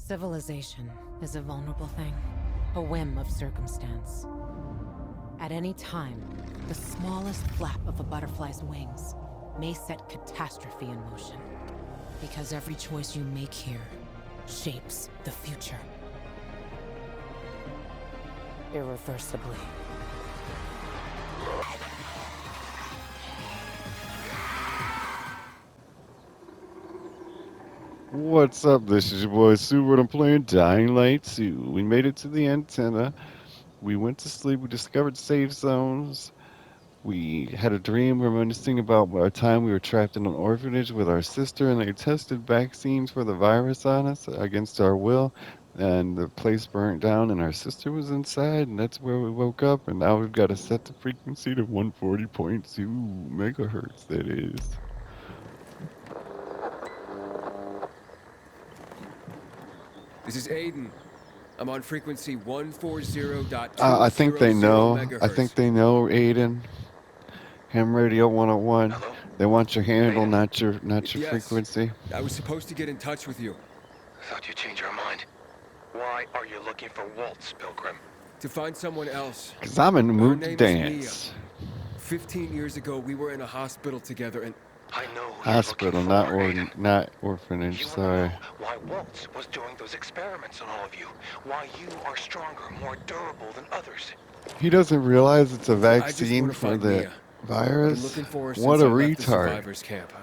Civilization is a vulnerable thing, a whim of circumstance. At any time, the smallest flap of a butterfly's wings may set catastrophe in motion. Because every choice you make here shapes the future. Irreversibly. What's up? This is your boy Sue, and I'm playing Dying Light 2. We made it to the antenna. We went to sleep. We discovered safe zones. We had a dream reminiscing about a time we were trapped in an orphanage with our sister, and they tested vaccines for the virus on us against our will. And the place burnt down, and our sister was inside, and that's where we woke up. And now we've got to set the frequency to 140.2 megahertz, that is. This is Aiden. I'm on frequency 140.200 I think they know. I think megahertz. they know, Aiden. Ham Radio 101. Hello? They want your handle, Aiden? not your Yes, frequency. I was supposed to get in touch with you Thought you'd change your mind. Why are you looking for Waltz, Pilgrim? to find someone else. Cause I'm in the Her mood to name is Mia. dance. 15 years ago, we were in a hospital together, and I know who Hospital, you're looking for, Aiden. not orphanage. You want to Sorry. know why Waltz was doing those experiments on all of you. Why you are stronger, more durable than others. He doesn't realize it's a I just vaccine want to for find the Mia. I've been virus. looking for her What since a I left the retard. survivors camp.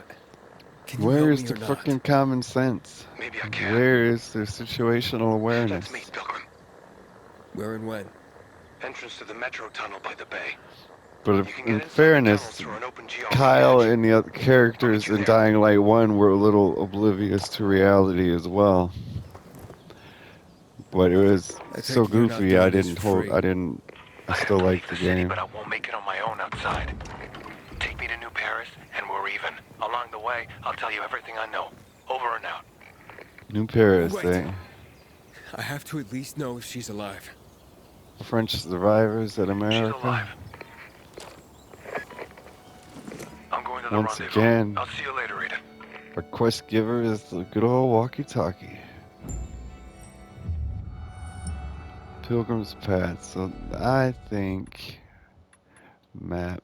Can you Where help is me the or not? fucking common sense? Maybe I can. Where is the situational awareness? Let's meet, Pilgrim. Where and when? Entrance to the metro tunnel by the bay. But You if, can in get inside the tunnels fairness, through an open geometry Kyle hatch. and the other characters you in there. Dying Light 1 were a little oblivious to reality as well. But it was I so take it you're not goofy. doing this for free. I I have still to like leave the the city, game. but I won't make it on my own outside. Take me to New Paris, and we're even. Along the way, I'll tell you everything I know. Over and out. New Paris, Wait. eh? I have to at least know if she's alive. French survivors at She's America. alive. I'm going to the Once rendezvous. again, I'll see you later, Rita. our quest giver is the good old walkie-talkie. Pilgrim's Path. So I think map.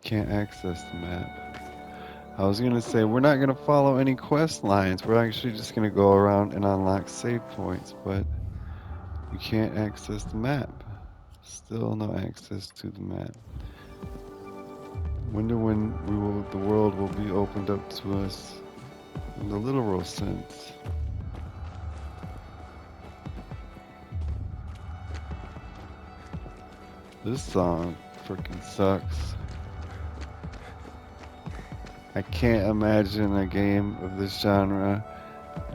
Can't access the map. I was gonna say we're not gonna follow any quest lines. We're actually just gonna go around and unlock save points, but you can't access the map. Still no access to the map. Wonder when the world will be opened up to us in the literal sense. This song freaking sucks. I can't imagine a game of this genre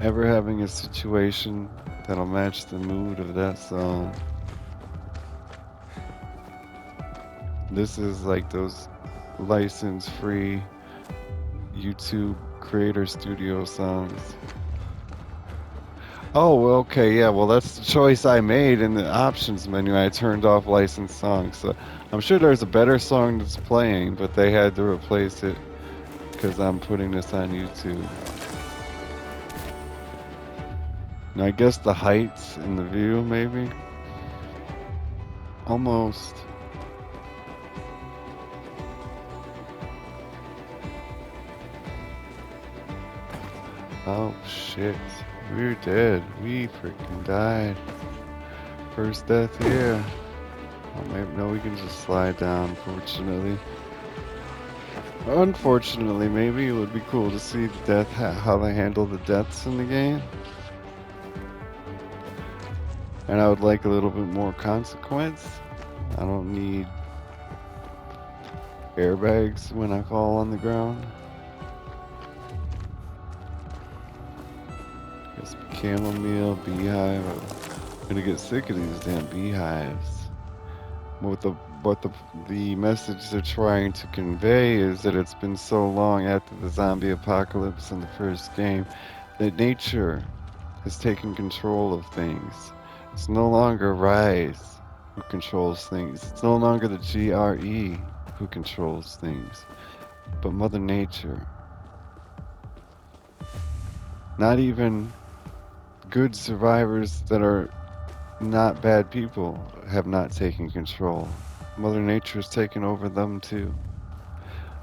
ever having a situation that'll match the mood of that song. This is like those license-free YouTube creator studio songs. Oh, well, okay, yeah, well, that's the choice I made in the options menu. I turned off licensed songs. So I'm sure there's a better song that's playing, but they had to replace it because I'm putting this on YouTube. Now, I guess the heights and the view, maybe? Almost. Oh, shit. We're dead. We freaking died. First death here. Oh, maybe, no, we can just slide down, fortunately. Unfortunately, maybe it would be cool to see the death, how they handle the deaths in the game. And I would like a little bit more consequence. I don't need airbags when I fall on the ground. Guess chamomile, beehive. I'm gonna get sick of these damn beehives. What the message they're trying to convey is that it's been so long after the zombie apocalypse in the first game that nature has taken control of things. It's no longer Rise who controls things. It's no longer the GRE who controls things, but Mother Nature. Not even good survivors that are not bad people have not taken control. Mother Nature's taken over them too.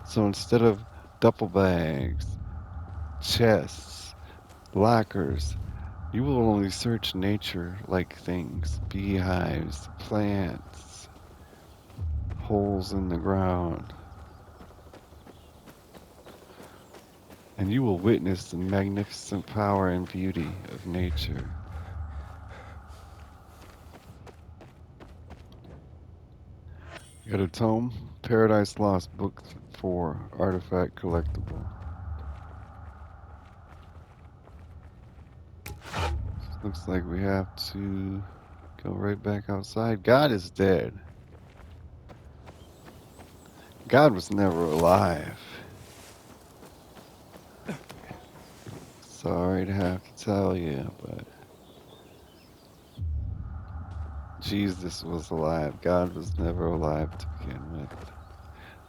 So instead of duffel bags, chests, lockers, you will only search nature like things, beehives, plants, holes in the ground, and you will witness the magnificent power and beauty of nature. Got a tome, Paradise Lost, Book 4, Artifact Collectible. Looks like we have to go right back outside. God is dead. God was never alive. Sorry to have to tell you, but Jesus was alive. God was never alive to begin with.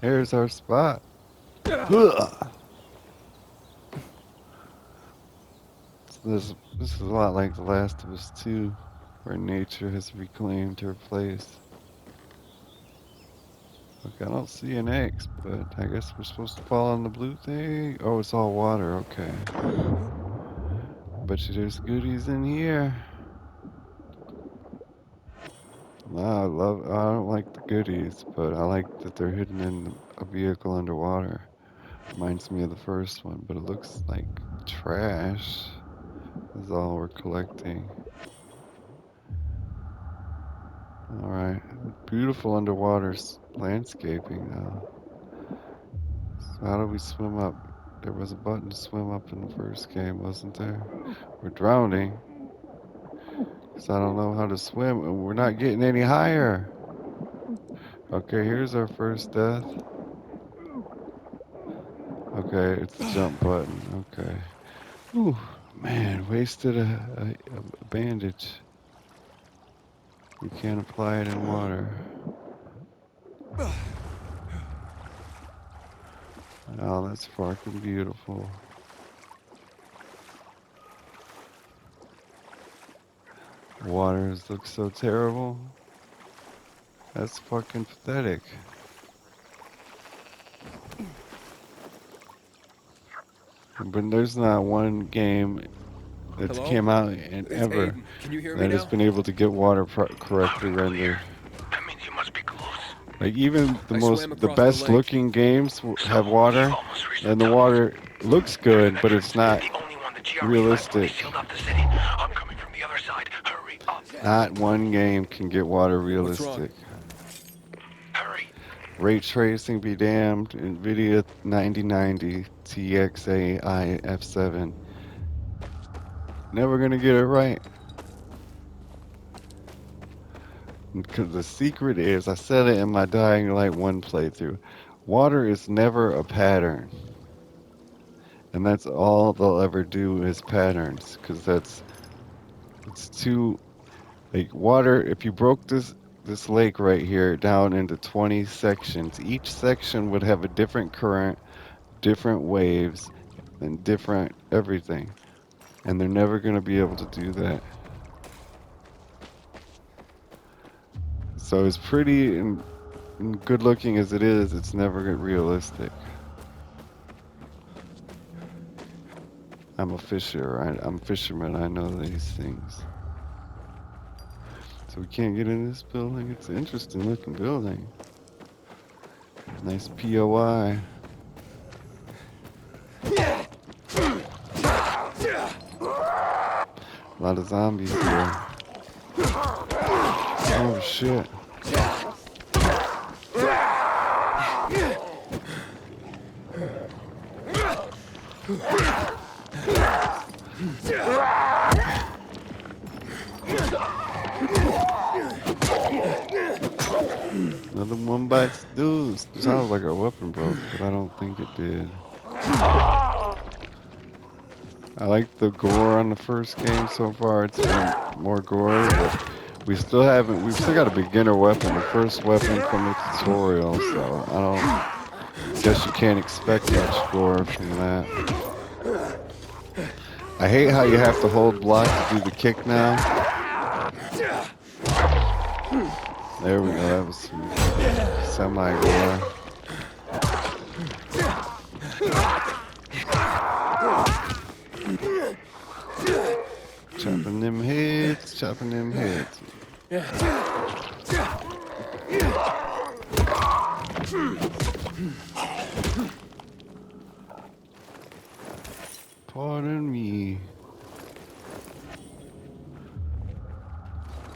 Here's our spot. Ugh. This is a lot like The Last of Us 2, where nature has reclaimed her place. Look, I don't see an X, but I guess we're supposed to fall on the blue thing. Oh, it's all water. Okay. Bet you there's goodies in here. No, I don't like the goodies, but I like that they're hidden in a vehicle underwater. Reminds me of the first one, but it looks like trash is all we're collecting. All right, beautiful underwater landscaping though. So how do we swim up? There was a button to swim up in the first game, wasn't there? We're drowning because I don't know how to swim, and we're not getting any higher. Okay, here's our first death. Okay, it's the jump button. Okay. Ooh, man, wasted a bandage. We can't apply it in water. Oh, that's fucking beautiful. Waters look so terrible. That's fucking pathetic. But there's not one game that's Hello? came out in It's ever Aiden. Can you hear me that has now? been able to get water correctly Loud and clear. rendered. That means you must be close. Like even I swam the across the best lake. looking games So, have you've water, almost reached the and the tunnels. water looks There's an good, but it's entrance. not The only one the GRE left when they realistic. sealed off the city. I'm coming from the other side. Hurry up. Not one game can get water What's wrong? realistic. Hurry. Ray tracing be damned. NVIDIA 9090 TXAI F7. Never gonna get it right. Because the secret is, I said it in my Dying Light 1 playthrough, water is never a pattern. And that's all they'll ever do is patterns. Because it's too, like water, if you broke this lake right here down into 20 sections, each section would have a different current, different waves, and different everything. And they're never going to be able to do that. So as pretty and good looking as it is, it's never realistic. I'm a fisher. I'm a fisherman. I know these things. So we can't get in this building. It's an interesting looking building. Nice POI. A lot of zombies here. Oh shit. Another one bites dudes. Sounds like our weapon broke, but I don't think it did. I like the gore on the first game so far. It's been more gory, but we've still got a beginner weapon, the first weapon from the tutorial, so I don't guess you can't expect much gore from that. I hate how you have to hold block to do the kick now. There we go. That was some semi-gore. Chopping them heads, chopping them heads. Pardon me.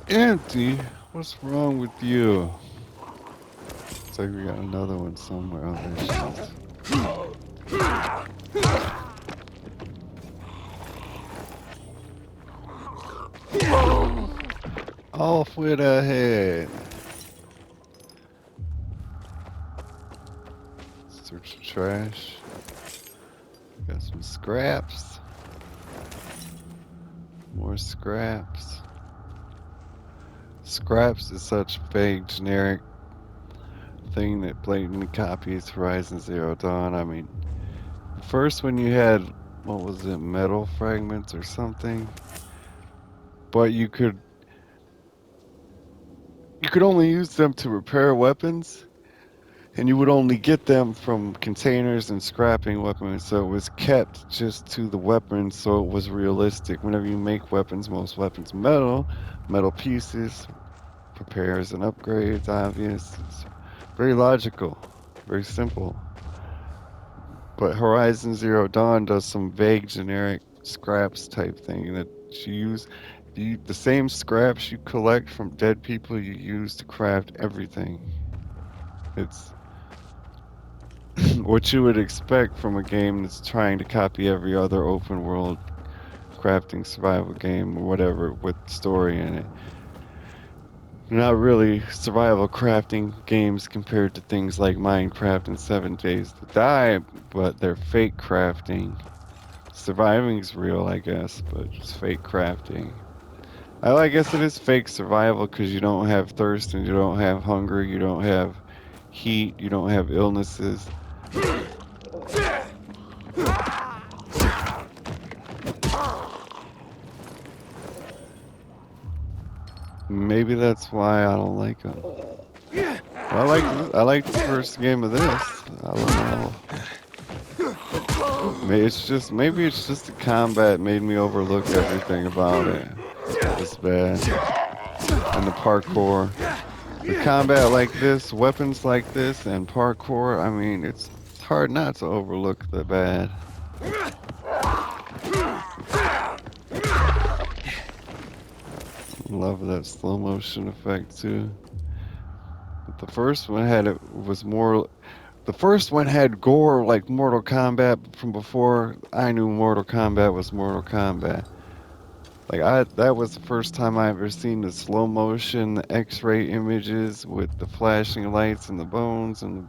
Empty? What's wrong with you? Looks like we got another one somewhere. Oh, there she is. Off with her head. Search the trash. Got some scraps. More scraps. Scraps is such a vague, generic thing that blatantly copies Horizon Zero Dawn. I mean, first when you had, what was it, metal fragments or something? But you could only use them to repair weapons, and you would only get them from containers and scrapping weapons, so it was kept just to the weapons, so it was realistic. Whenever you make weapons, most weapons metal pieces, repairs and upgrades, obvious. It's very logical, very simple. But Horizon Zero Dawn does some vague, generic scraps type thing that you use. The same scraps you collect from dead people you use to craft everything. It's what you would expect from a game that's trying to copy every other open world crafting survival game or whatever with story in it. They're not really survival crafting games compared to things like Minecraft and 7 Days to Die, but they're fake crafting. Surviving's real, I guess, but it's fake crafting. I guess it is fake survival because you don't have thirst and you don't have hunger, you don't have heat, you don't have illnesses. Maybe that's why I don't like them. I like the first game of this. I don't know. Maybe it's just the combat made me overlook everything about it. It's bad. And the parkour. The combat like this, weapons like this, and parkour, I mean, it's hard not to overlook the bad. Love that slow motion effect too. But the first one the first one had gore like Mortal Kombat from before I knew Mortal Kombat was Mortal Kombat. That was the first time I ever seen the slow motion, the X-ray images with the flashing lights and the bones, and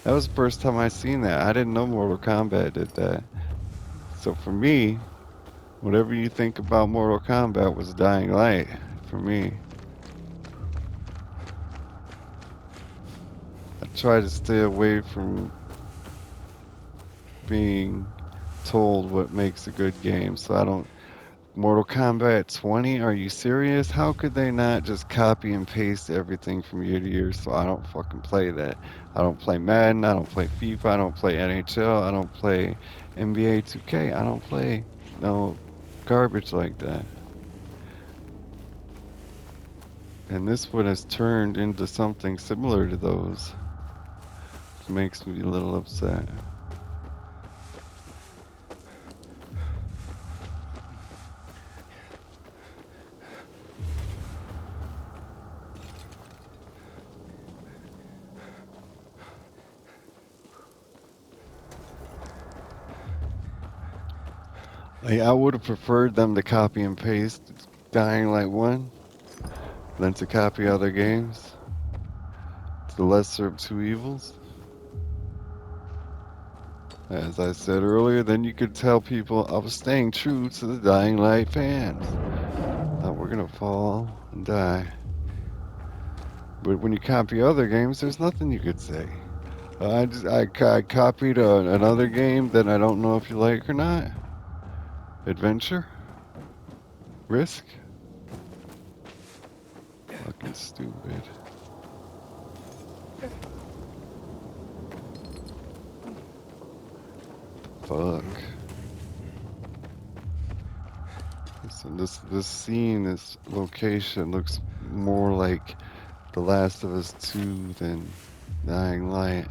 that was the first time I seen that. I didn't know Mortal Kombat did that. So for me, whatever you think about Mortal Kombat was Dying Light for me. I try to stay away from being told what makes a good game, so I don't. Mortal Kombat 20, are you serious? How could they not just copy and paste everything from year to year? So I don't fucking play that. I don't play Madden, I don't play FIFA, I don't play NHL, I don't play NBA 2K, I don't play no garbage like that. And this one has turned into something similar to those. It makes me a little upset. I would have preferred them to copy and paste Dying Light 1 than to copy other games. It's the lesser of two evils. As I said earlier, then you could tell people I was staying true to the Dying Light fans. That we're gonna fall and die. But when you copy other games, there's nothing you could say. I copied another game that I don't know if you like or not. Adventure? Risk? Fucking stupid. Fuck. Listen, this scene, this location looks more like The Last of Us 2 than Dying Light.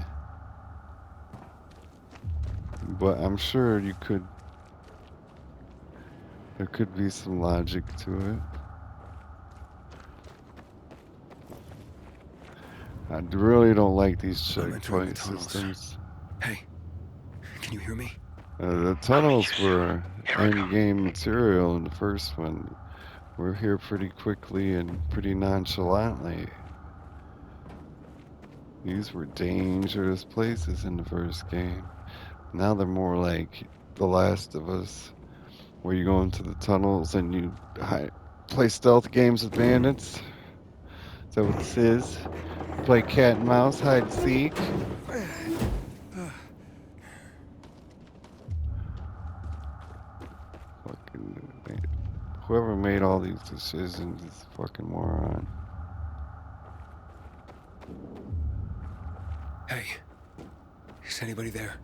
But I'm sure there could be some logic to it. I really don't like these I'm entering the checkpoint tunnels. systems. Hey, can you hear me? The tunnels soon. were Here I come. end-game material in the first one. We're here pretty quickly and pretty nonchalantly. These were dangerous places in the first game. Now they're more like The Last of Us, where you go into the tunnels and you play stealth games with bandits. Is that what this is? You play cat and mouse, hide and seek. Fucking whoever made all these decisions is a fucking moron. Hey, is anybody there?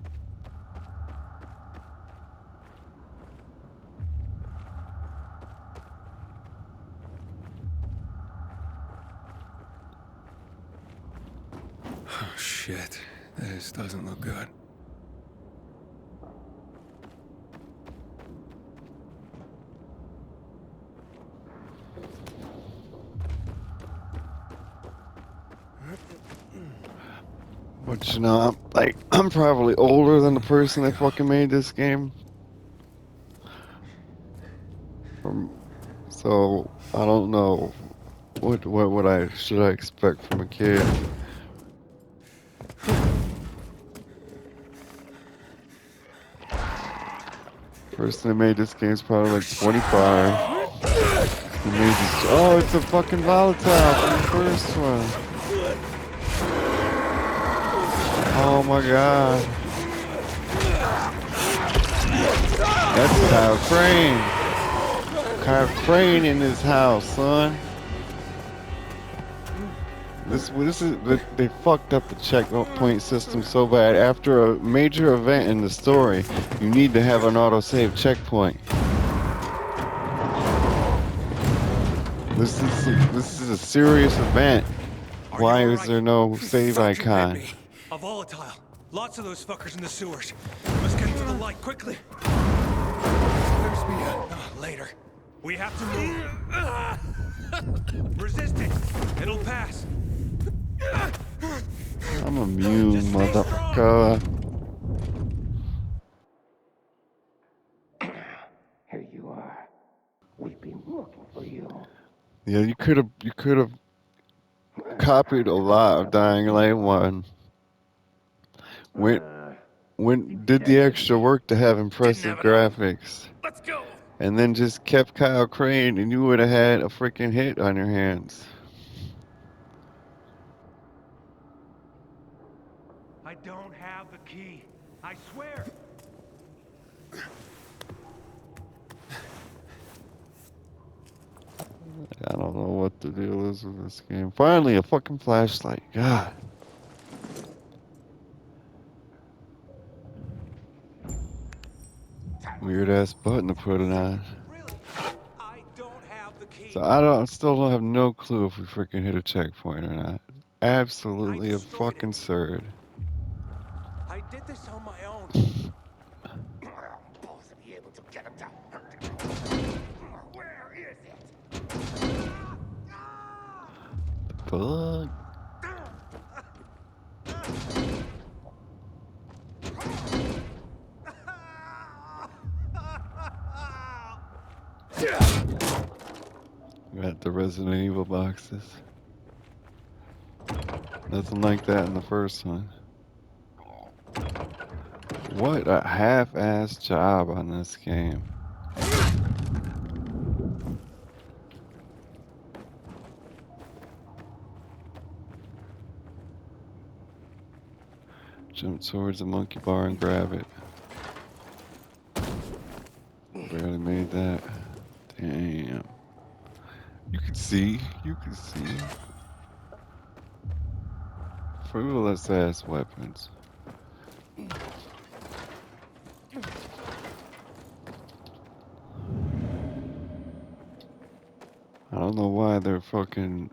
Oh, shit. This doesn't look good. But you know, I'm probably older than the person that fucking made this game. So I don't know what should I expect from a kid. Person that made this game is probably like 25. He made this. Oh, it's a fucking volatile from the first one. Oh my god. That's Kyle Crane. Kyle Crane in his house, son. This is they fucked up the checkpoint system so bad. After a major event in the story, you need to have an autosave checkpoint. This is a serious event. Why is there no save icon? A volatile. Lots of those fuckers in the sewers. We must get to the light quickly. There's me. Later. We have to move. Resist it. It'll pass. I'm immune, motherfucker. Here you are. We've been looking for you. Yeah, you could have copied a lot of Dying Light 1. Did the extra work to have impressive graphics. Let's go. And then just kept Kyle Crane and you would have had a freaking hit on your hands. I don't have the key. I swear. I don't know what the deal is with this game. Finally, a fucking flashlight. God. Weird ass button to put it on. Really? I don't have the key. So still don't have no clue if we freaking hit a checkpoint or not. Absolutely a fucking absurd. I did this on my own. Both of you able to get him down. Where is it? Fuck. Got the Resident Evil boxes. Nothing like that in the first one. What a half-ass job on this game. Jump towards the monkey bar and grab it. Barely made that. Damn. You can see. You can see. Frivolous ass weapons. I don't know why they're fucking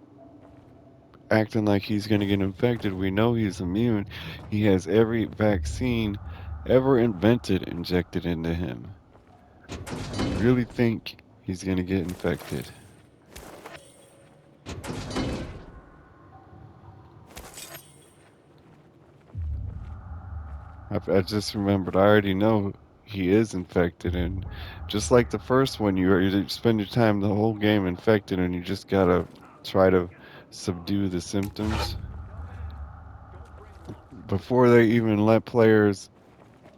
acting like he's gonna get infected. We know he's immune. He has every vaccine ever invented injected into him. You really think he's gonna get infected? I just remembered. I already know he is infected, and just like the first one, you spend your time the whole game infected, and you just gotta try to subdue the symptoms before they even let players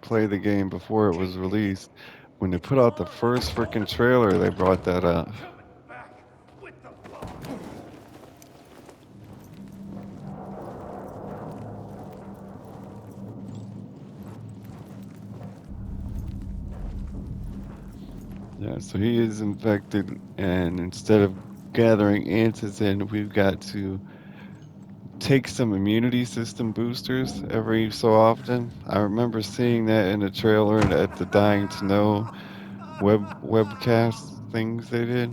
play the game before it was released. When they put out the first freaking trailer, they brought that up. Yeah, so he is infected, and instead of gathering antigen, we've got to take some immunity system boosters every so often. I remember seeing that in the trailer and at the Dying to Know webcast things they did,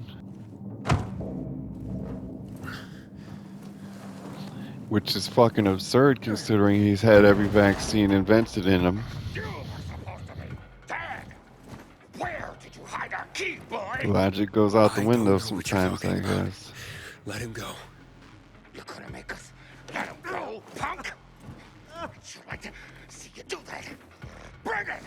which is fucking absurd considering he's had every vaccine invented in him. You were supposed to be dead. Where did you hide our key, boy? Logic goes out the I don't window know what you're sometimes, talking I about. guess. Let him go. You're gonna make us let him go, punk? I'd sure like to see you do that. Bring it!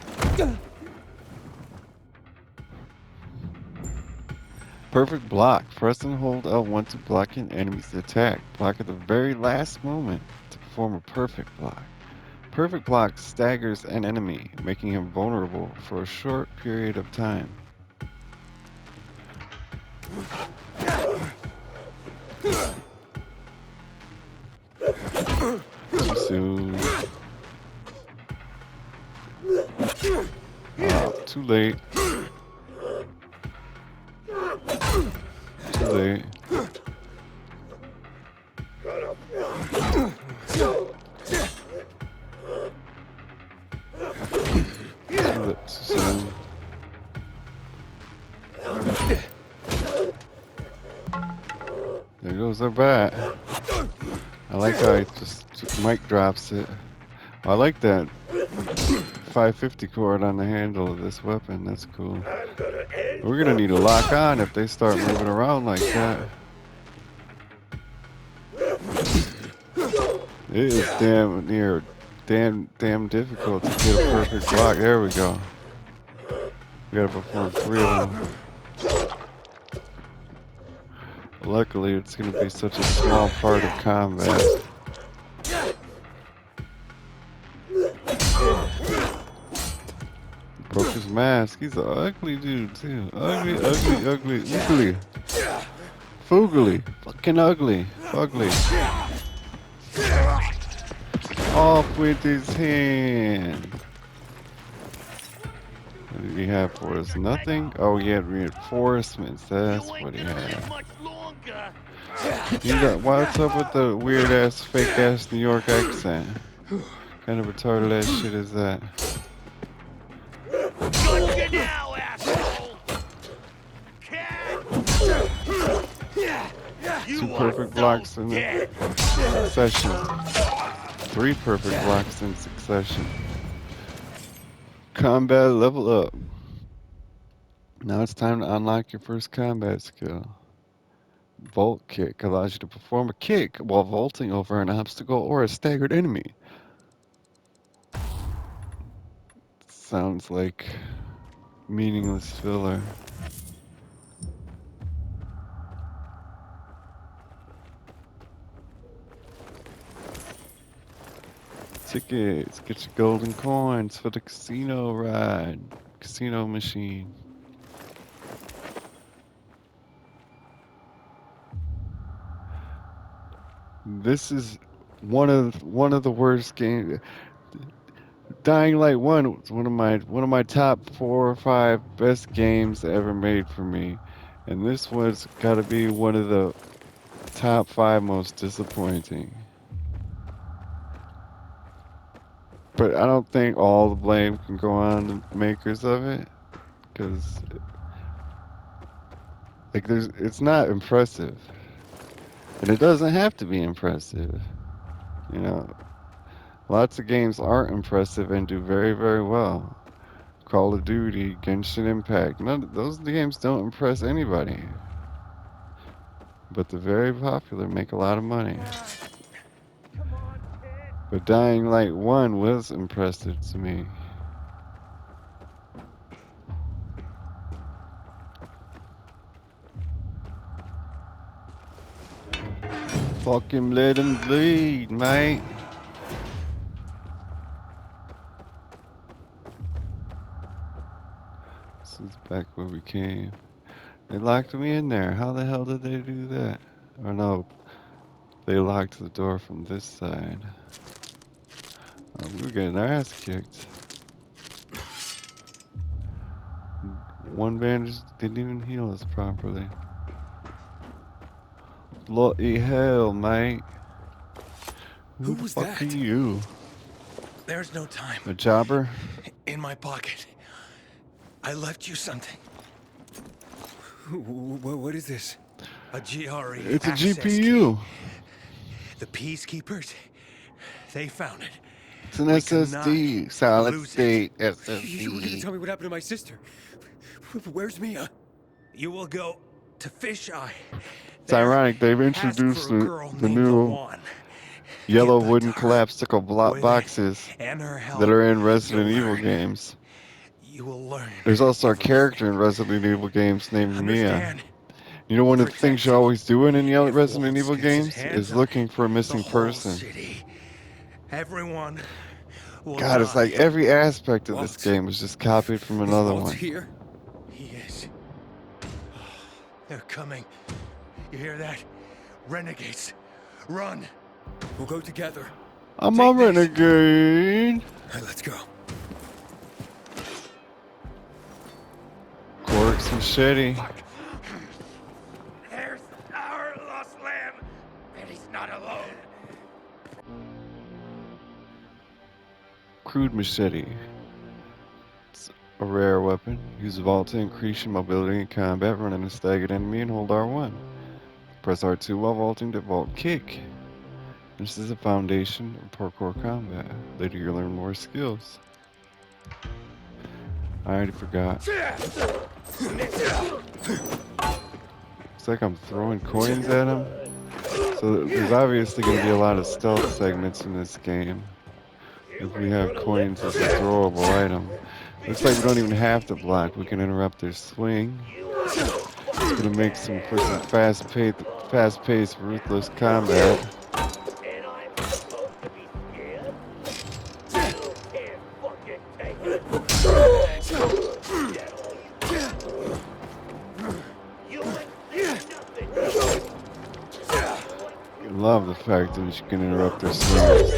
Perfect block. Press and hold L1 to block an enemy's attack. Block at the very last moment to perform a perfect block. Perfect block staggers an enemy, making him vulnerable for a short period of time. Too soon. Too late. Too late. Too soon. There goes our bat. I like how he just mic drops it. I like that 550 cord on the handle of this weapon. That's cool. We're gonna need to lock on if they start moving around like that. It is damn difficult to get a perfect block. There we go. We gotta perform 3 of them. Luckily, it's gonna be such a small part of combat. Broke his mask. He's an ugly dude too. Ugly, ugly, ugly, ugly. Foogly. Fucking ugly. Fugly. Off with his hand. What did he have for us? Nothing? Oh, he had reinforcements. That's what he had. What's up with the weird ass, fake ass New York accent? Kind of retarded ass shit is that? Good now, asshole! Two perfect blocks in succession. 3 perfect blocks in succession. Combat level up. Now it's time to unlock your first combat skill. Vault kick allows you to perform a kick while vaulting over an obstacle or a staggered enemy. Sounds like meaningless filler. Tickets, get your golden coins for the casino ride, casino machine. This is one of the worst games. Dying Light 1 was one of my top 4 or 5 best games ever made for me. And this one's gotta be one of the top 5 most disappointing. But I don't think all the blame can go on the makers of it, because it's not impressive, and it doesn't have to be impressive. You know, lots of games aren't impressive and do very, very well. Call of Duty, Genshin Impact, those games don't impress anybody, but they're very popular, make a lot of money. But Dying Light 1 was impressive to me. Fucking let him bleed, mate. This is back where we came. They locked me in there. How the hell did they do that? Or no, they locked the door from this side. Oh, we were getting our ass kicked. One bandage didn't even heal us properly. Bloody hell, mate. Who the was fuck that? are you? There's no time. A jobber? In my pocket. I left you something. What is this? A GRE It's a access GPU. key. The Peacekeepers, they found it. It's an We SSD. cannot Solid lose state You were gonna SSD. tell me what happened to my sister. Where's Mia? You will go to Fisheye. It's ironic, they've Ask introduced for a girl the named new Lawan. yellow Get back wooden to her. collapsible With boxes it and her help, that are in Resident you'll Evil learn. games. You will learn. There's also a everything. character in Resident Evil games named Mia. Understand? You know, one of the things you're always doing in If Resident Waltz Evil gets his games hands is up, looking for a the missing whole person. city, everyone will God, it's die. like every aspect of this Walt. game was just copied from Is another Walt one. here? He is. They're coming. You hear that? Renegades. Run. We'll go together. I'm Take a this. renegade. Let's go. Cork's machete. There's our lost lamb, and he's not alone. Crude machete. It's a rare weapon. Use vault to increase your mobility in combat, run into a staggered enemy, and hold R1. Press R2 while vaulting to vault kick. This is a foundation of parkour combat. Later you'll learn more skills. I already forgot. It's like I'm throwing coins at him. So there's obviously going to be a lot of stealth segments in this game. If we have coins as a throwable item. Looks like we don't even have to block. We can interrupt their swing. It's going to make some fast-paced, ruthless combat. I love the fact that you can interrupt their swings.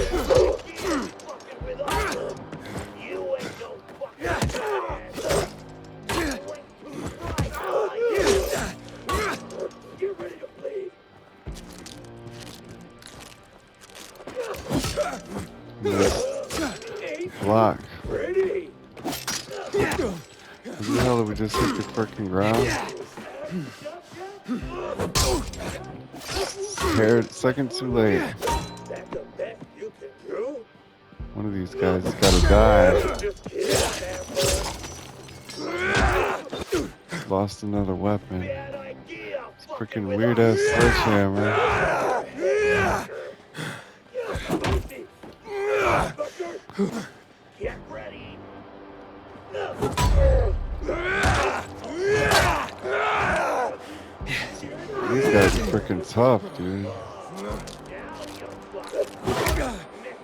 Block. What the hell did we just hit the freaking ground? Second too late. One of these guys has gotta die. Lost another weapon. It's a freaking weird ass sledgehammer. Get ready. These guys are freaking tough, dude.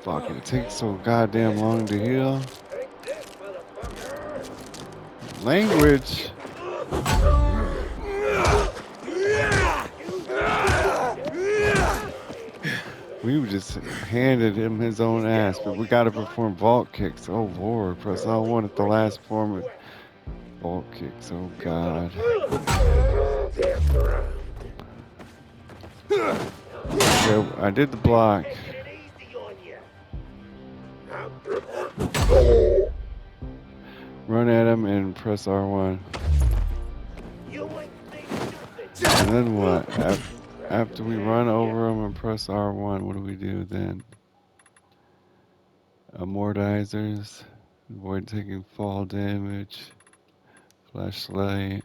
Fuck, it takes so goddamn long to heal. Language. We just handed him his own ass, but we gotta perform vault kicks. Oh lord, press L1 at the last form of vault kicks. Oh god. Okay, I did the block. Run at him and press R1. And then what? After we run over him and press R1, what do we do then? Amortizers. Avoid taking fall damage. Flashlight.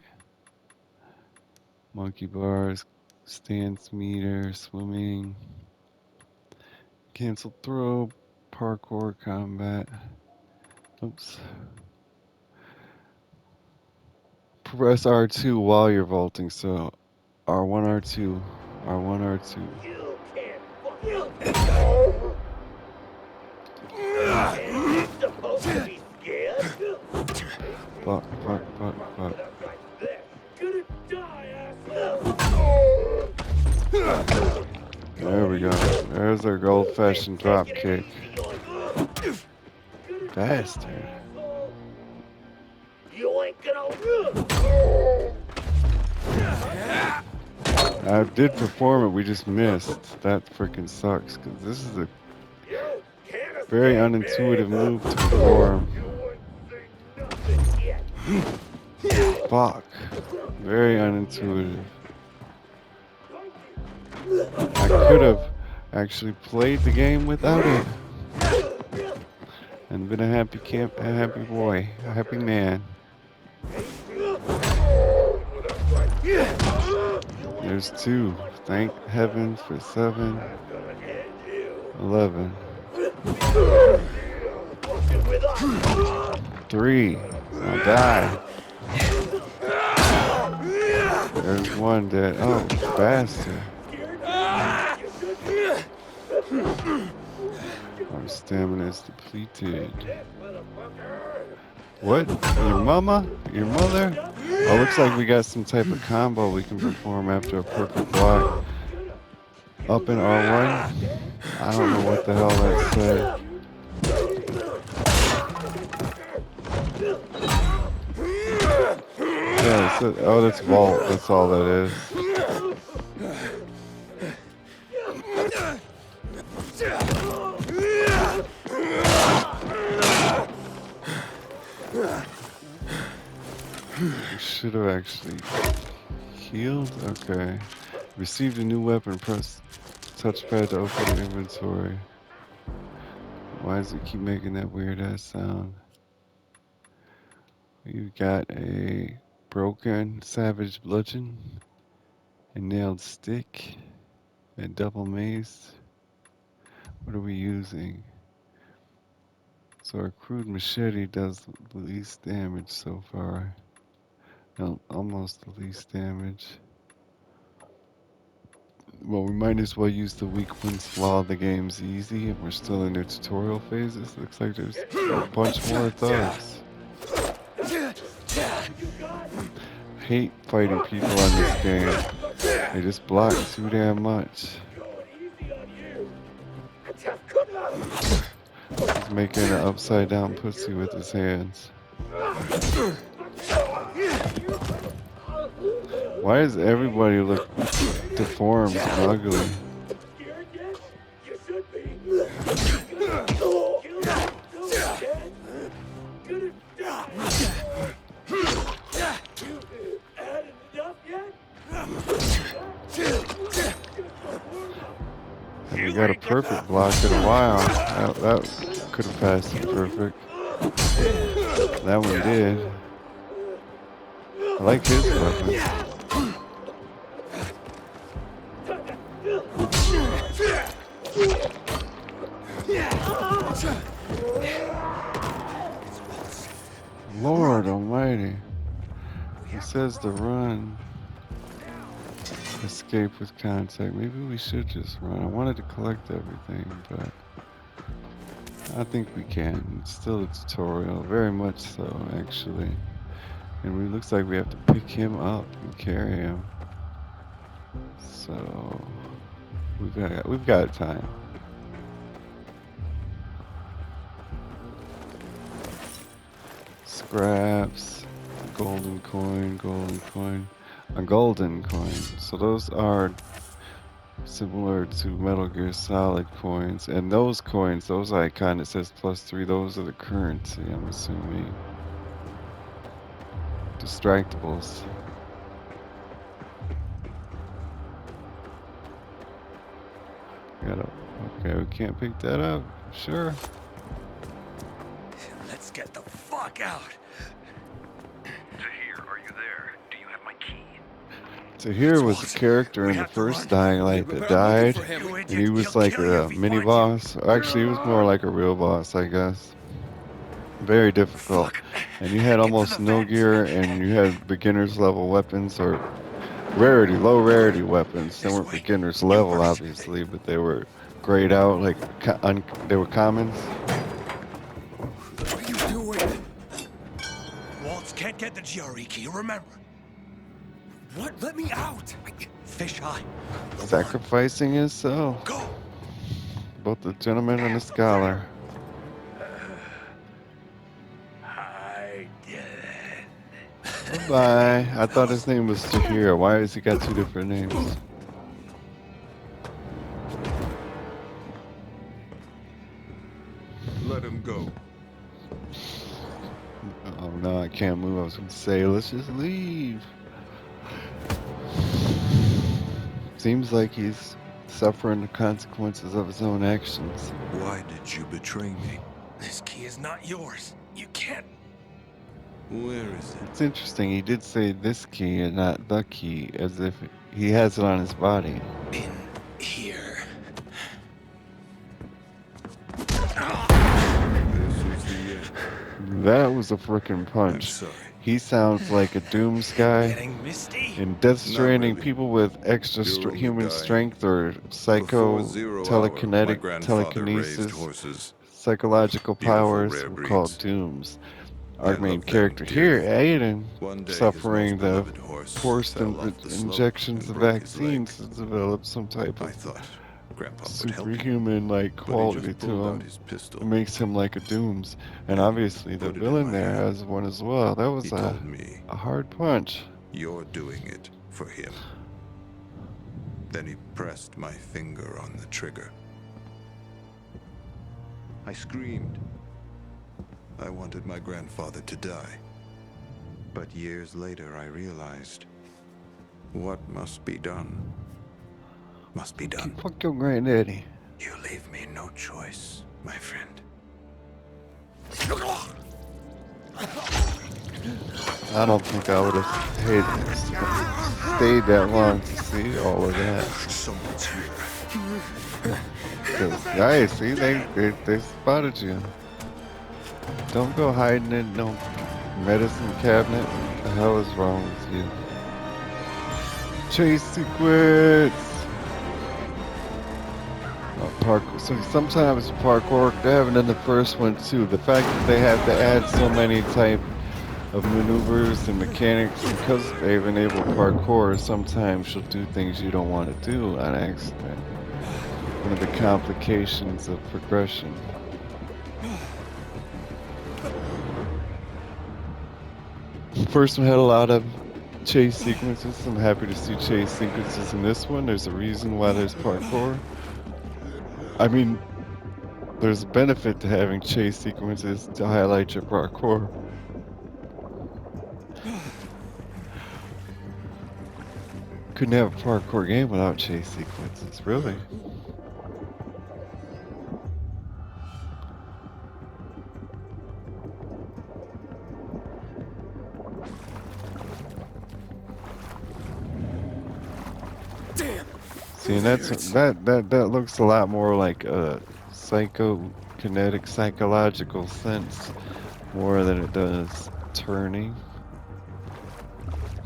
Monkey bars. Stance meter. Swimming. Cancel throw. Parkour combat. Oops. Press R2 while you're vaulting. So R1, R2. R1, R2. Fuck, fuck, fuck, fuck. There we go. There's our old-fashioned drop kick. Bastard. I did perform it, we just missed. That freaking sucks, because this is a very unintuitive move to perform. Fuck. Very unintuitive. I could have actually played the game without it. And been a happy boy, a happy man. There's 2. Thank heaven for 7. 11. 3. I died. There's 1 dead. Oh, bastard. Our stamina is depleted. What? Your mama? Your mother? Oh, looks like we got some type of combo we can perform after a perfect block. Up in R1? I don't know what the hell that said. Yeah, oh, that's vault. That's all that is. We should have actually healed. Okay. Received a new weapon. Press touchpad to open the inventory. Why does it keep making that weird ass sound? We've got a broken savage bludgeon, a nailed stick, a double mace. What are we using? So our crude machete does the least damage so far. No, almost the least damage. Well, we might as well use the weak ones while the game's easy and we're still in the tutorial phases. Looks like there's a bunch more thugs. I hate fighting people on this game. They just block too damn much. He's making an upside down pussy with his hands. Why does everybody look deformed and ugly? And we got a perfect block in a while. That could have passed it perfect. That one did. I like his weapon. Lord almighty. It says to run. Escape with contact. Maybe we should just run. I wanted to collect everything, but I think we can. It's still a tutorial. Very much so, actually. And it looks like we have to pick him up and carry him. So we've got time. scraps, golden coin, a golden coin. So those are similar to Metal Gear Solid coins. And those coins, those icon, it says +3, those are the currency, I'm assuming. Distractables. Okay, we can't pick that up. Sure. Let's get the fuck out. Tahir, are you there? Do you have my key? Tahir was a character in the first Dying Light that died, and he was like a mini boss. Actually, he was more like a real boss, I guess. Very difficult. And you had almost no gear, and you had beginner's level weapons, or rarity, low rarity weapons. They weren't beginner's level, obviously, but they were grayed out, like they were commons. What are you doing? Waltz can't get the GRE key, remember. What? Let me out! Fish eye. Sacrificing his soul. Go. Both the gentleman and the scholar. I did it. Bye. I thought his name was Tahir. Why has he got two different names? Let him go. Oh no, I can't move. I was gonna say, let's just leave. Seems like he's suffering the consequences of his own actions. Why did you betray me? This key is not yours. You can't. Where is it? It's interesting. He did say this key and not the key, as if he has it on his body. In here. This was the end. That was a freaking I'm punch. sorry. He sounds like a Dooms guy. Getting misty. In Death Stranding, really. people with extra You're only human dying. strength or psycho, Before 0 hour, my telekinetic, grandfather raised telekinesis, horses. psychological Beautiful powers rare were called breeds. Dooms. I Our main loved them character here, dearly. Aiden, One day, suffering his the most beloved horse forced fell off the slope injections and of broke his leg. vaccines to develop some type I of thought Grandpa would help him, superhuman-like but he quality just to pulled out him. his pistol. It makes him like a Dooms. And obviously the Put it in villain my there hand. has one as well. That was He told me, a hard punch. "You're doing it for him." Then he pressed my finger on the trigger. I screamed. I wanted my grandfather to die. But years later, I realized what must be done must be done. Fuck your granddaddy. You leave me no choice, my friend. I don't think I would have stayed that long to see all of that. Someone's here. 'Cause, guys, see, they spotted you. Don't go hiding in no medicine cabinet. What the hell is wrong with you? Chase sequence. Parkour. So sometimes parkour, they haven't done the first one too. The fact that they have to add so many type of maneuvers and mechanics, because they've enabled parkour, sometimes you'll do things you don't want to do on accident. One of the complications of progression. The first one had a lot of chase sequences. I'm happy to see chase sequences in this one. There's a reason why there's parkour. I mean, there's a benefit to having chase sequences to highlight your parkour. Couldn't have a parkour game without chase sequences, really. Damn! See, and that looks a lot more like a psychokinetic, psychological sense, more than it does turning.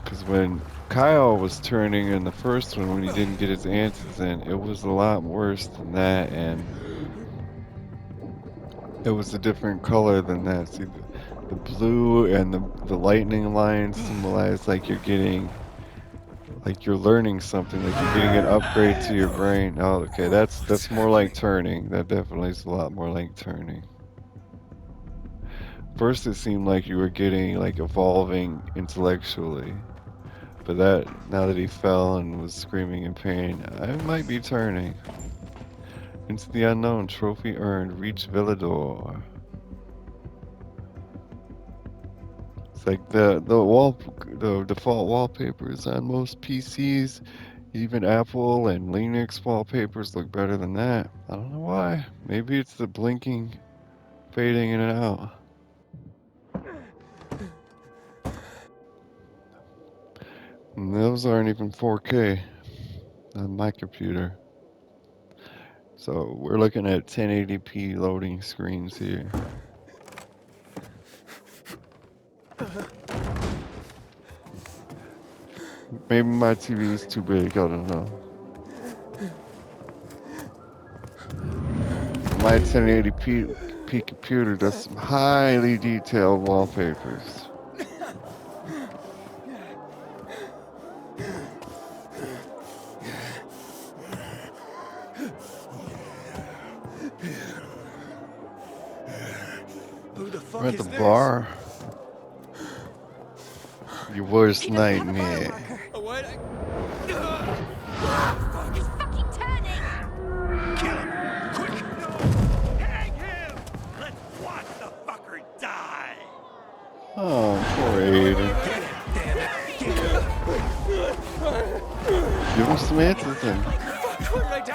Because when Kyle was turning in the first one, when he didn't get his answers in, it was a lot worse than that, and it was a different color than that. See, the blue and the lightning lines symbolize like you're getting, like you're learning something, like you're getting an upgrade to your brain. Oh, okay, that's more like turning. That definitely is a lot more like turning. First, it seemed like you were getting like evolving intellectually, but that now that he fell and was screaming in pain, I might be turning into the unknown. Trophy earned. Reach Villador. It's like the default wallpapers on most PCs, even Apple and Linux wallpapers look better than that. I don't know why. Maybe it's the blinking, fading in and out. And those aren't even 4K on my computer. So we're looking at 1080p loading screens here. Maybe my TV is too big, I don't know. My 1080p computer does some highly detailed wallpapers. Who the fuck We're at is the this? bar. Your worst He doesn't have a nightmare. biomarker. Oh, what? He's fucking turning! Kill him! Quick! Hang him! Let's watch the fucker die! Oh, poor Aiden. Give him some answers then. What did I do?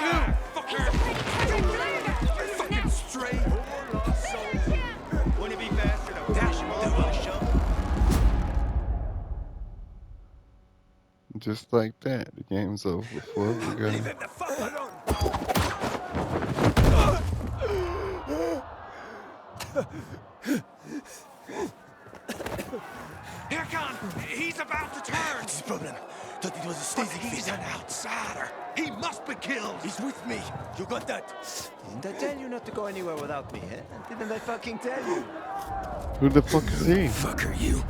Fucking stray whore lost soul! Wouldn't it be faster to dash him off with a shovel? Just like that, the game's over before we go. Leave him the fuck alone! Here comes! He's about to turn! What's his problem? Thought it was a staging He's fit. an outsider! He must be killed! He's with me. You got that? Didn't I tell you not to go anywhere without me, eh? Didn't I fucking tell you? Who the fuck is he? Fuck are you?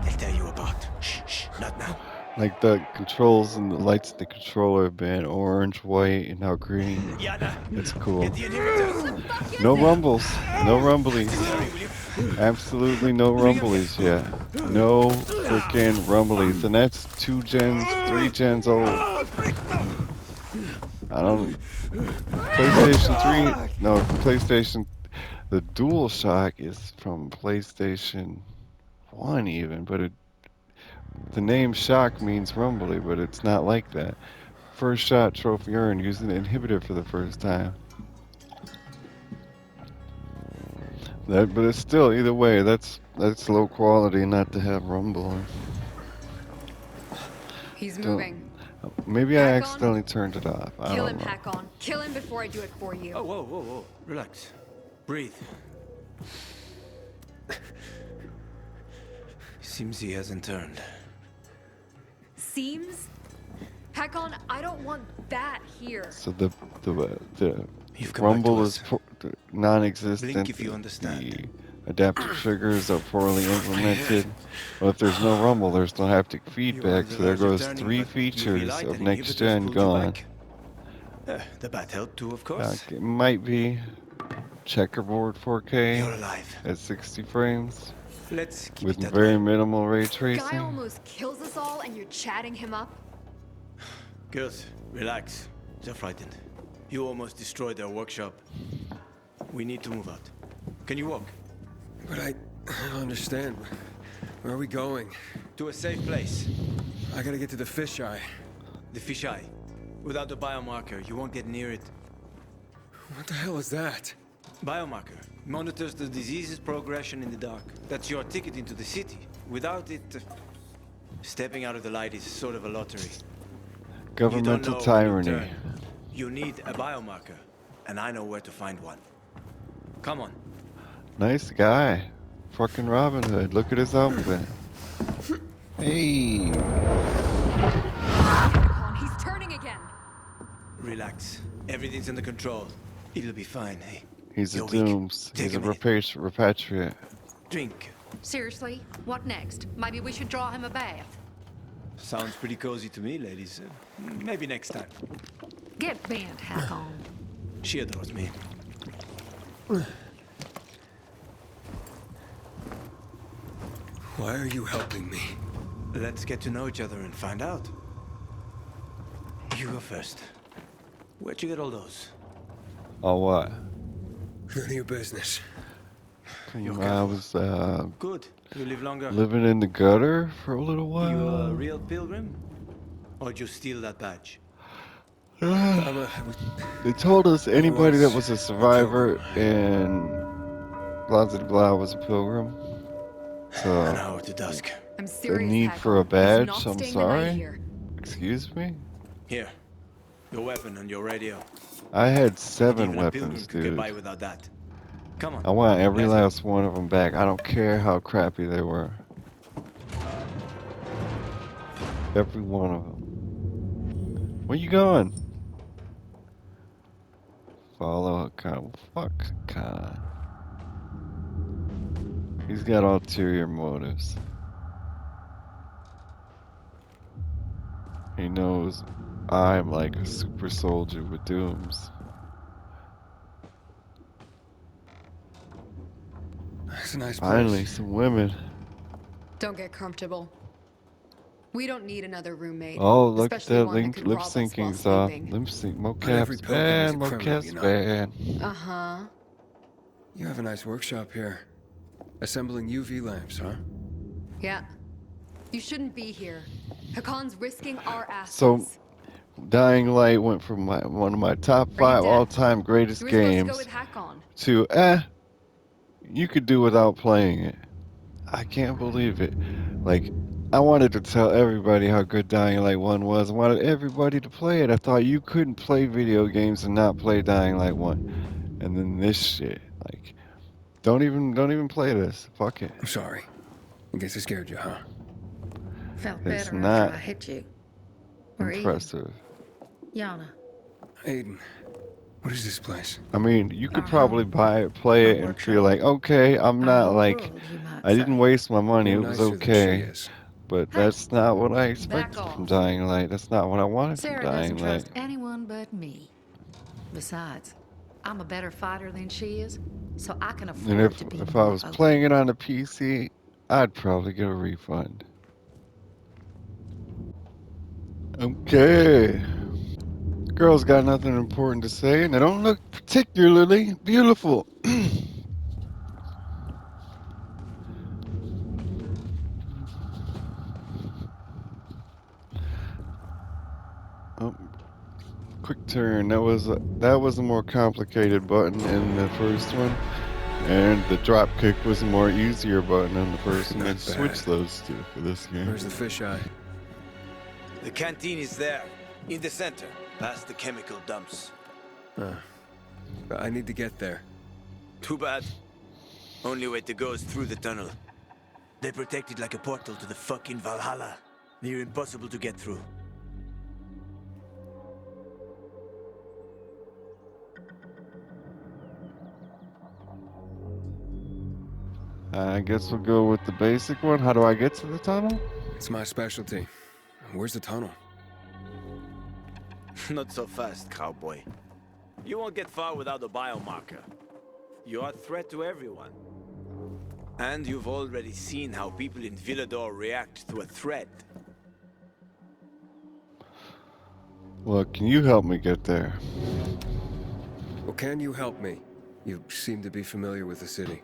I'll tell you about. Shh, shh, not now. Like the controls and the lights in the controller have been orange, white, and now green. Yana, It's cool. get the inhibitors! No rumbles. No rumblies. Absolutely no rumblies yet. No freaking rumblies. And that's 2 gens, 3 gens old. I don't. PlayStation 3. No, PlayStation. The DualShock is from PlayStation 1 even, but the name Shock means rumbly, but it's not like that. First shot trophy earned using the inhibitor for the first time. But it's still, either way, that's low quality not to have rumble. He's Don't- moving. Maybe I Hack on. accidentally turned it off. I Kill don't him, know. hack on. Kill him before I do it for you. Oh, whoa, whoa, whoa. Relax. Breathe. Seems he hasn't turned. Seems? Hack on, I don't want that here. So the You've come back rumble to is us. non-existent. Blink if you understand. The adaptive triggers are poorly implemented. Well, if there's no rumble, there's no haptic feedback. So there goes 3 features of next gen gone. The bat helped too, of course. It might be checkerboard 4K You're alive. at 60 frames Let's keep with it that very way. minimal ray Guy tracing. almost kills us all and you're chatting him up? Girls, relax. They're frightened. You almost destroyed their workshop. We need to move out. Can you walk? But I don't understand. Where are we going? To a safe place. I gotta get to the fisheye. The fisheye. Without the biomarker, you won't get near it. What the hell is that? Biomarker monitors the disease's progression in the dark. That's your ticket into the city. Without it, stepping out of the light is sort of a lottery. Governmental you don't know when you tyranny. turn. You need a biomarker, and I know where to find one. Come on. Nice guy. Fucking Robin Hood. Look at his outfit. Hey. Hack on, he's turning again. Relax. Everything's under control. It'll be fine, hey? He's a You're weak. dooms. Take He's a a minute. repatriate. Drink. Seriously? What next? Maybe we should draw him a bath. Sounds pretty cozy to me, ladies. Maybe next time. Get bent, hack on. She adores me. Why are you helping me? Let's get to know each other and find out. You go first. Where'd you get all those? Oh, what? None of your business. I was Good. You live longer. living in the gutter for a little You a while. real pilgrim? Or did you steal that badge? They told us anybody that was a a survivor pilgrim. in blah blah blah was a pilgrim. An So hour to dusk. I'm the serious, need for a Hakon. He's badge. not I'm staying the night sorry. here. Excuse me. Here. Your weapon and your radio. I had Not 7 even a pilgrim weapons, could get by dude. without that. Come on. I want every Let's go. last one of them back. I don't care how crappy they were. Every one of them. Where you going? Follow Khan. Fuck Khan. He's got ulterior motives. He knows I'm like a super soldier with dooms. It's a nice Finally, place. some women. Don't get comfortable. We don't need another roommate. Oh, look at Especially that one that could lip rob us while syncing's sleeping. lip sync. Not every Mocap's pilgrim is bad. a criminal, Mocap's you know. bad. Uh-huh. You have a nice workshop here. Assembling UV lamps, huh? Yeah. You shouldn't be here. Hakon's risking our asses. So, Dying Light went from one of my top Are you 5 deaf? all-time greatest You were supposed to go games with Hakon. to you could do without playing it. I can't believe it. Like, I wanted to tell everybody how good Dying Light 1 was. I wanted everybody to play it. I thought you couldn't play video games and not play Dying Light 1. And then this shit, like, don't even play this. Fuck it. I'm sorry. I guess I scared you, huh? Felt It's better not after I hit you. Or impressive. Yana. Aiden, what is this place? I mean, you could Uh-huh. probably play it and feel like, okay, I'm not Our like, world, you might I didn't say. waste my money. You're It was nicer than she okay. is. But that's not what I expected Back from off. Dying Light. That's not what I wanted from Sarah Dying doesn't Light. trust anyone but me. Besides, I'm a better fighter than she is, so I can afford And to be if I more was open. playing it on the PC, I'd probably get a refund. Okay. Girls got nothing important to say, and they don't look particularly beautiful. Oh, quick turn. That was a more complicated button in the first one, and the drop kick was a more easier button in the first one. Not They switched bad. those two for this game. Where's the fisheye? The canteen is there. In the center. Past the chemical dumps. I need to get there. Too bad. Only way to go is through the tunnel. They protect it like a portal to the fucking Valhalla. Near impossible to get through. I guess we'll go with the basic one. How do I get to the tunnel? It's my specialty. Where's the tunnel? Not so fast, cowboy. You won't get far without a biomarker. You are a threat to everyone. And you've already seen how people in Villador react to a threat. Well, can you help me get there? Well, can you help me? You seem to be familiar with the city.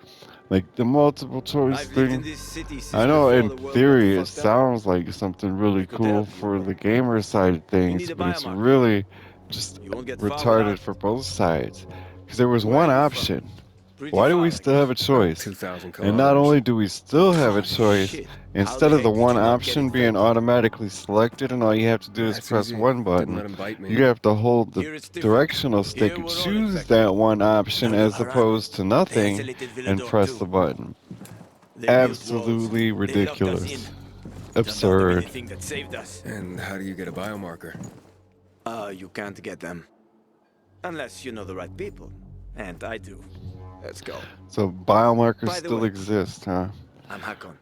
Like the multiple choice I've lived in thing. this city since I know before in the world theory got it fucked up. sounds like something really could cool help you, for bro. the gamer side of things, need a but it's biomarker. really just You won't get far retarded without for both sides. Because there was Where one are you option. Pretty Why do far, we I still have a guess. choice? 2,000 And not kilometers. only do we still have a Holy choice, shit. How instead the of the heck did one you not get option being infected? automatically selected and all you have to do is That's press easy. one Didn't button, let him bite me. you have to hold the Here it's different. directional stick Here and we're all choose infected. that one option Now you as Haran. opposed to They nothing isolated and Villador press too. the button. They built walls. Absolutely They locked us ridiculous. in. Turned out to be the Absurd. thing that saved us. And how do you get a biomarker? You can't get them. Unless you know the right people. And I do. Let's go. So biomarkers By the still way- exist, huh? I'm Hakon.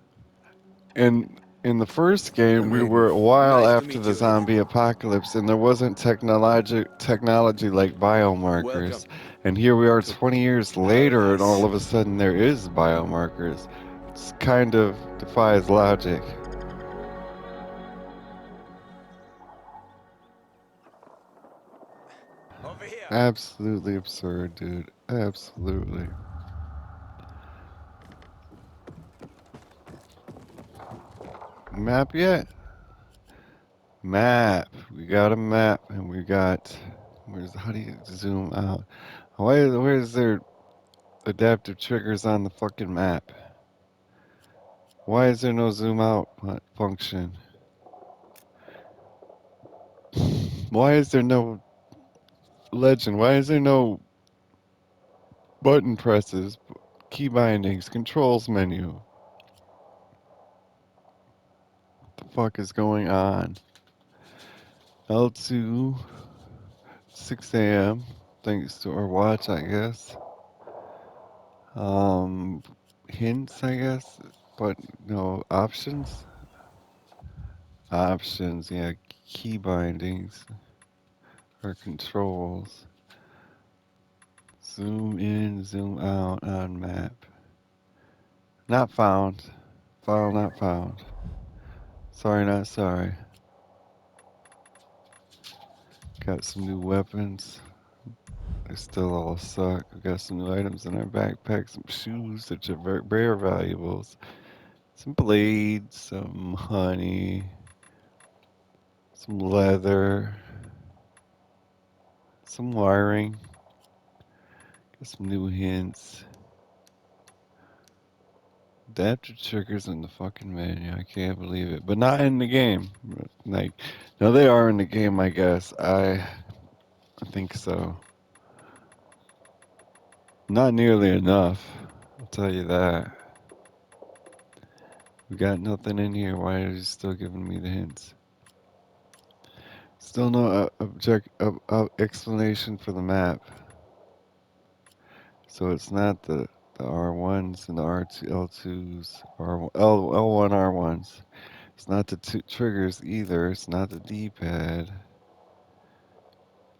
And in the first game, I'm we Aiden. were a while Nice to after meet the you, Aiden. zombie apocalypse, and there wasn't technology like biomarkers. Welcome. And here we are 20 years later, and all of a sudden there is biomarkers. kind of defies logic. Over here. Absolutely absurd, dude. Absolutely. Map yet? Map. We got a map, and we got. How do you zoom out? Where's there adaptive triggers on the fucking map? Why is there no zoom out function? Why is there no legend? Why is there no button presses, key bindings, controls menu? What the fuck is going on? L2, 6 a.m. Thanks to our watch, I guess. Hints, I guess, but no options. Options, yeah, key bindings or controls. Zoom in, zoom out on map. Not found. File not found. Sorry, not sorry. Got some new weapons. They still all suck. We got some new items in our backpack. Some shoes, which are very rare valuables. Some blades, some honey, some leather, some wiring. Got some new hints. Adaptive triggers in the fucking menu. I can't believe it. But not in the game. Like, no, they are in the game, I guess. I think so. Not nearly enough. I'll tell you that. We got nothing in here. Why are you still giving me the hints? Still no explanation for the map. So it's not the R1s and the R2, L2s, L1 R1s. It's not the triggers either. It's not the D-pad.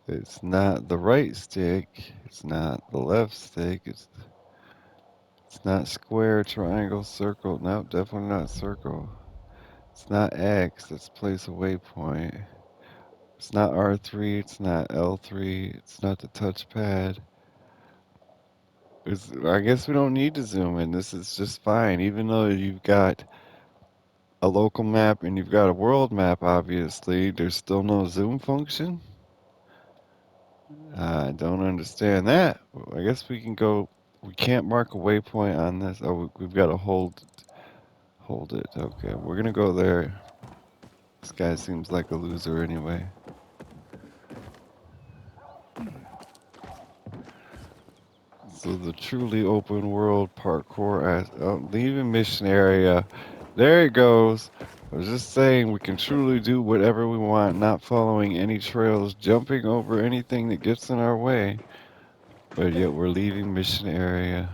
It's not the right stick. It's not the left stick. It's not square, triangle, circle. No, definitely not circle. It's not X. It's place a waypoint. It's not R3. It's not L3. It's not the touchpad. I guess we don't need to zoom in. This is just fine. Even though you've got a local map and you've got a world map, obviously, there's still no zoom function. I don't understand that. I guess we can go. We can't mark a waypoint on this. Oh, we've got to hold it. Okay, we're gonna go there. This guy seems like a loser anyway. So the truly open world parkour. Leaving mission area. There it goes. I was just saying we can truly do whatever we want, not following any trails, jumping over anything that gets in our way. But yet we're leaving mission area.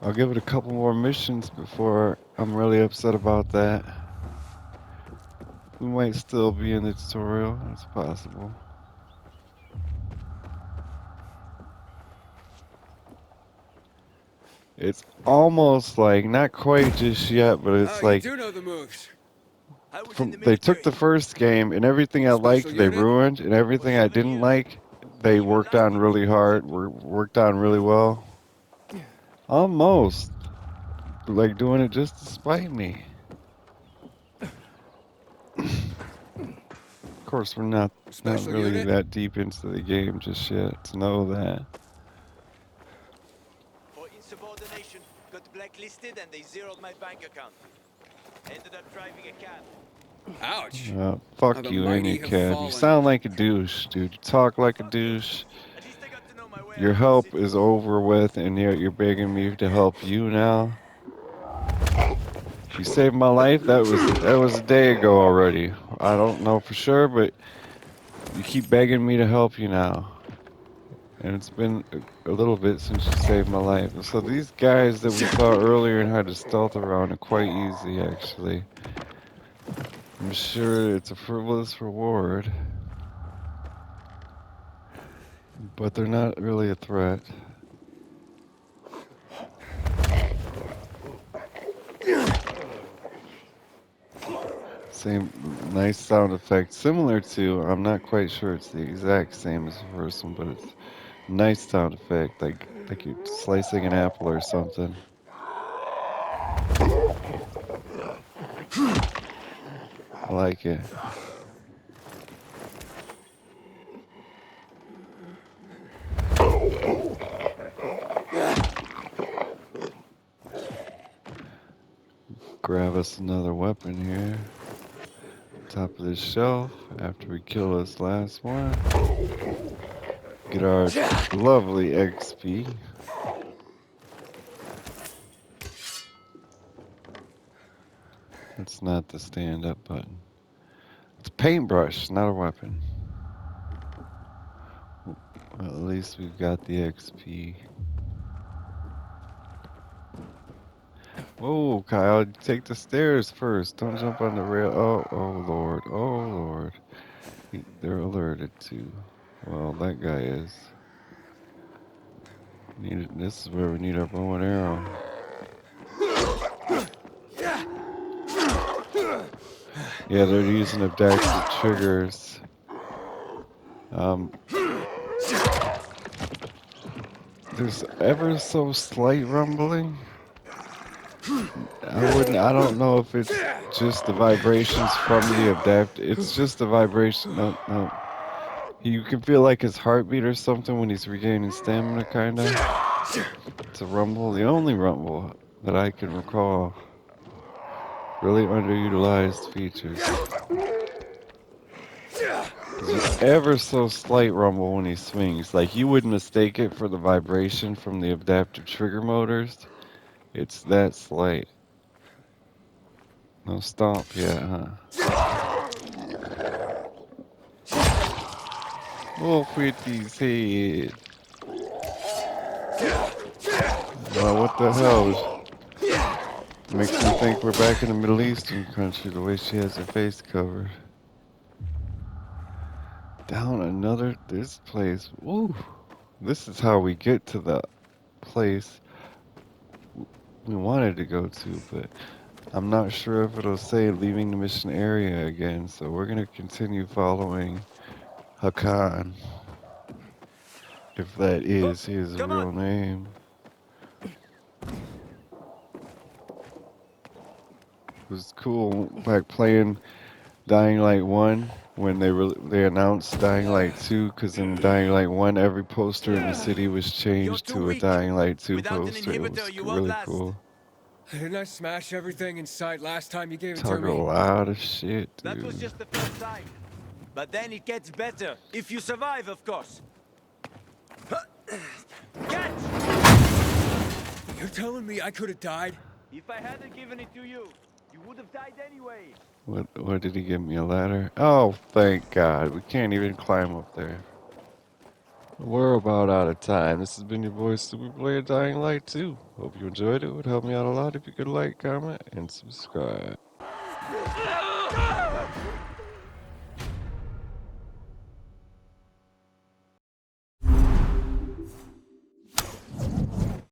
I'll give it a couple more missions before I'm really upset about that. We might still be in the tutorial. It's possible. It's almost like, not quite just yet, but it's Oh, you like do know the moves. they took the first game and everything I liked Special they unit? ruined, and everything I didn't like they worked on really hard, worked on really well. Almost like doing it just to spite me. Of course, we're not Special really unit? that deep into the game just yet to know that. For insubordination, got blacklisted and they zeroed my bank account. Ended up driving a cab. Ouch. How Fuck the you and mighty your have cab. You fallen. sound like a douche, dude. You talk like a douche. Your help is over with, and you're begging me to help you now. You saved my life. That was a day ago already. I don't know for sure, but you keep begging me to help you now. And it's been a little bit since you saved my life. So these guys that we saw earlier and had to stealth around are quite easy, actually. I'm sure it's a frivolous reward, but they're not really a threat. Same nice sound effect, similar to, I'm not quite sure it's the exact same as the first one, but it's nice sound effect, like you're slicing an apple or something. I like it. Grab us another weapon here. Top of this shelf after we kill this last one. Get our lovely XP. That's not the stand up button. It's a paintbrush, not a weapon. Well, at least we've got the XP. Whoa, Kyle, take the stairs first. Don't jump on the rail. Oh Lord. Oh, Lord. They're alerted to. Well, that guy is. This is where we need our bow and arrow. Yeah, they're using adaptive triggers. There's ever so slight rumbling. I don't know if it's just the vibrations from the adapt. It's just the vibration. No. You can feel like his heartbeat or something when he's regaining stamina, kinda. It's a rumble, the only rumble that I can recall. Really underutilized features. There's ever so slight rumble when he swings. Like, you wouldn't mistake it for the vibration from the adaptive trigger motors. It's that slight. No stomp yet, huh? Wolf with his head. Well, what the hell? Makes me think we're back in a Middle Eastern country, the way she has her face covered. Down another, this place. Ooh, this is how we get to the place we wanted to go to, but I'm not sure if it'll say leaving the mission area again, so we're going to continue following Hakan, if that is his real name. It was cool back playing Dying Light 1 when they announced Dying Light 2, because in Dying Light 1 every poster in the city was changed to a Dying Light 2 poster. It was really cool. Didn't I smash everything in sight last time you gave it to Talk a me? lot of shit, dude. That was just the first time. But then it gets better. If you survive, of course. Catch! You're telling me I could have died? If I hadn't given it to you, you would have died anyway. What did he give me, a ladder? Oh, thank God. We can't even climb up there. We're about out of time. This has been your boy Super Player Dying Light 2. Hope you enjoyed it. It would help me out a lot if you could like, comment, and subscribe.